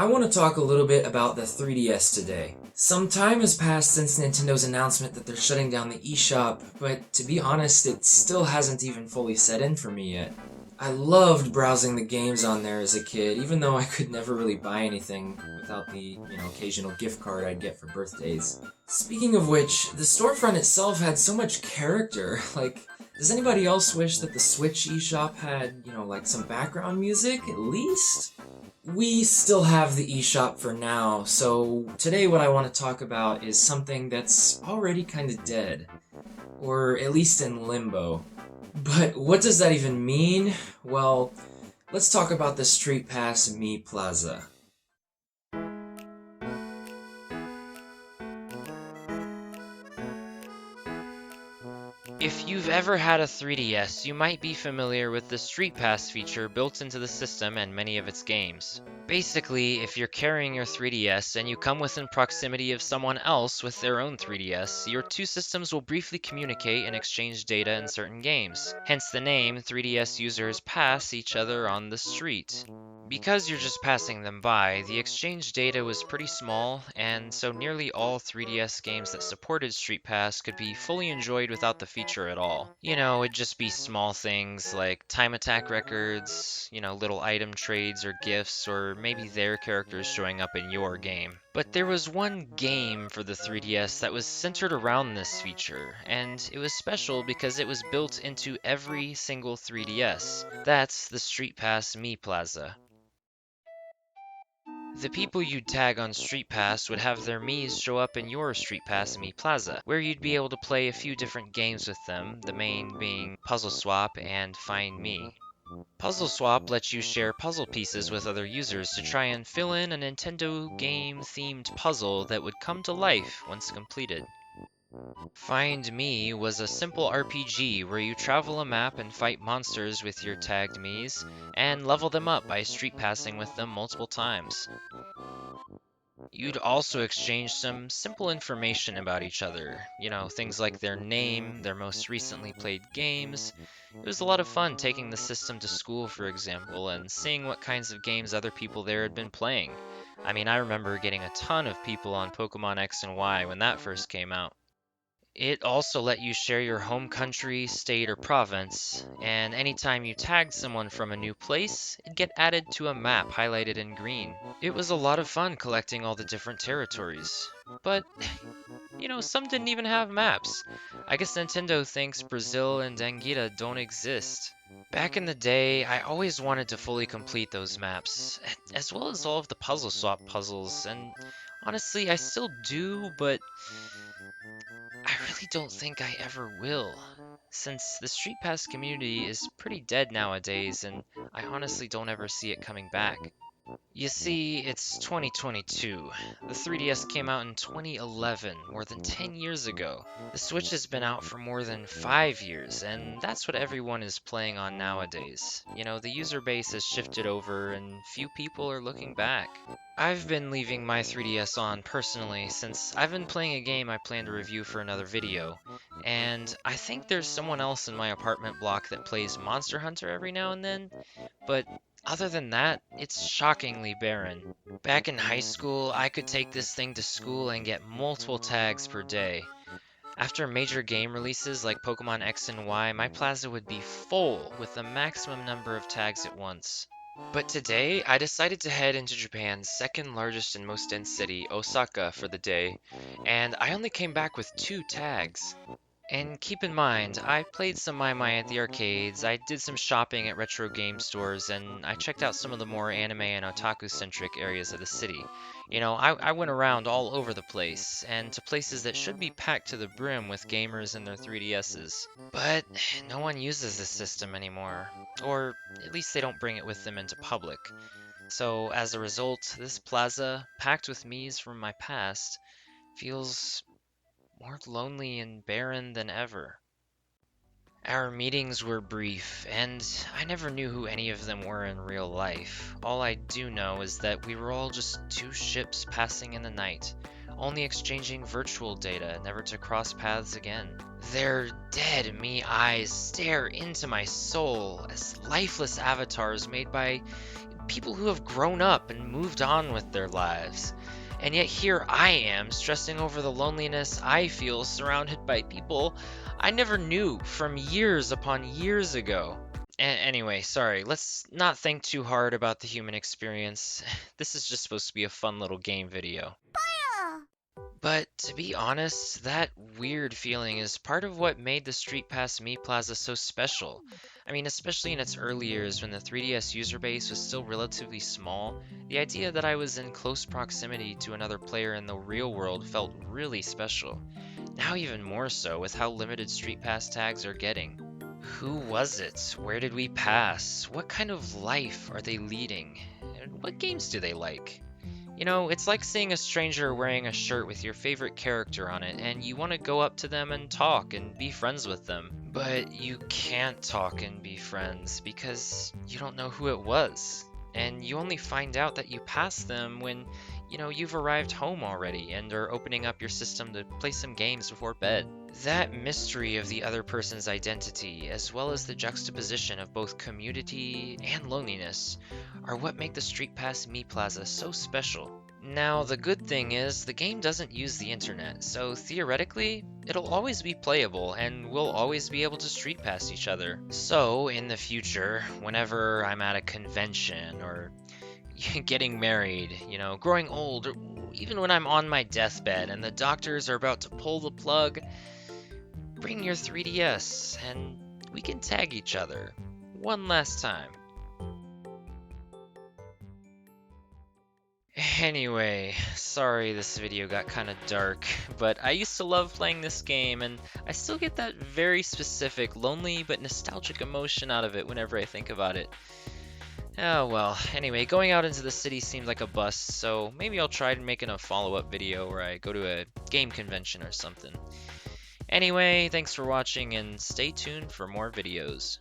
I want to talk a little bit about the 3DS today. Some time has passed since Nintendo's announcement that they're shutting down the eShop, but to be honest, it still hasn't even fully set in for me yet. I loved browsing the games on there as a kid, even though I could never really buy anything without the, occasional gift card I'd get for birthdays. Speaking of which, the storefront itself had so much character. Like, does anybody else wish that the Switch eShop had, like some background music, at least? We still have the eShop for now, so today what I want to talk about is something that's already kinda dead. Or at least in limbo. But what does that even mean? Well, let's talk about the Streetpass Mii Plaza. If you've ever had a 3DS, you might be familiar with the Streetpass feature built into the system and many of its games. Basically, if you're carrying your 3DS and you come within proximity of someone else with their own 3DS, your two systems will briefly communicate and exchange data in certain games. Hence the name, 3DS users pass each other on the street. Because you're just passing them by, the exchange data was pretty small, and so nearly all 3DS games that supported Streetpass could be fully enjoyed without the feature at all. It'd just be small things like time attack records, little item trades or gifts, or maybe their characters showing up in your game. But there was one game for the 3DS that was centered around this feature, and it was special because it was built into every single 3DS. That's the Streetpass Mii Plaza. The people you'd tag on Streetpass would have their Miis show up in your Streetpass Mii Plaza, where you'd be able to play a few different games with them, the main being Puzzle Swap and Find Me. Puzzle Swap lets you share puzzle pieces with other users to try and fill in a Nintendo game-themed puzzle that would come to life once completed. Find Me was a simple RPG where you travel a map and fight monsters with your tagged Miis, and level them up by street passing with them multiple times. You'd also exchange some simple information about each other, things like their name, their most recently played games. It was a lot of fun taking the system to school, for example, and seeing what kinds of games other people there had been playing. I remember getting a ton of people on Pokemon X and Y when that first came out. It also let you share your home country, state, or province, and anytime you tagged someone from a new place, it'd get added to a map highlighted in green. It was a lot of fun collecting all the different territories. But, some didn't even have maps. I guess Nintendo thinks Brazil and Anguilla don't exist. Back in the day, I always wanted to fully complete those maps, as well as all of the puzzle swap puzzles, and honestly, I still do, but I really don't think I ever will, since the Street Pass community is pretty dead nowadays, and I honestly don't ever see it coming back. You see, it's 2022. The 3DS came out in 2011, more than 10 years ago. The Switch has been out for more than 5 years, and that's what everyone is playing on nowadays. The user base has shifted over, and few people are looking back. I've been leaving my 3DS on personally since I've been playing a game I plan to review for another video, and I think there's someone else in my apartment block that plays Monster Hunter every now and then, but other than that, it's shockingly barren. Back in high school, I could take this thing to school and get multiple tags per day. After major game releases like Pokemon X and Y, my plaza would be full with the maximum number of tags at once. But today, I decided to head into Japan's second largest and most dense city, Osaka, for the day, and I only came back with 2 tags. And keep in mind, I played some Mai at the arcades, I did some shopping at retro game stores, and I checked out some of the more anime and otaku-centric areas of the city. I went around all over the place, and to places that should be packed to the brim with gamers and their 3DSs. But no one uses this system anymore, or at least they don't bring it with them into public. So as a result, this plaza, packed with Miis from my past, feels more lonely and barren than ever. Our meetings were brief, and I never knew who any of them were in real life. All I do know is that we were all just 2 ships passing in the night, only exchanging virtual data, never to cross paths again. Their dead me eyes stare into my soul as lifeless avatars made by People who have grown up and moved on with their lives. And yet here I am, stressing over the loneliness I feel surrounded by people I never knew from years upon years ago. Anyway, sorry, let's not think too hard about the human experience. This is just supposed to be a fun little game video. But to be honest, that weird feeling is part of what made the Streetpass Mii Plaza so special. I mean, especially in its early years when the 3DS user base was still relatively small, the idea that I was in close proximity to another player in the real world felt really special. Now even more so with how limited Streetpass tags are getting. Who was it? Where did we pass? What kind of life are they leading? And what games do they like? You know, it's like seeing a stranger wearing a shirt with your favorite character on it, and you want to go up to them and talk and be friends with them. But you can't talk and be friends because you don't know who it was. And you only find out that you passed them when, you've arrived home already and are opening up your system to play some games before bed. That mystery of the other person's identity, as well as the juxtaposition of both community and loneliness, are what make the Streetpass Mii Plaza so special. Now, the good thing is, the game doesn't use the internet, so theoretically, it'll always be playable and we'll always be able to street pass each other. So, in the future, whenever I'm at a convention or getting married, growing old, or even when I'm on my deathbed and the doctors are about to pull the plug, bring your 3DS and we can tag each other one last time. Anyway, sorry this video got kinda dark, but I used to love playing this game, and I still get that very specific, lonely but nostalgic emotion out of it whenever I think about it. Oh well, anyway, going out into the city seemed like a bust, so maybe I'll try making a follow-up video where I go to a game convention or something. Anyway, thanks for watching, and stay tuned for more videos.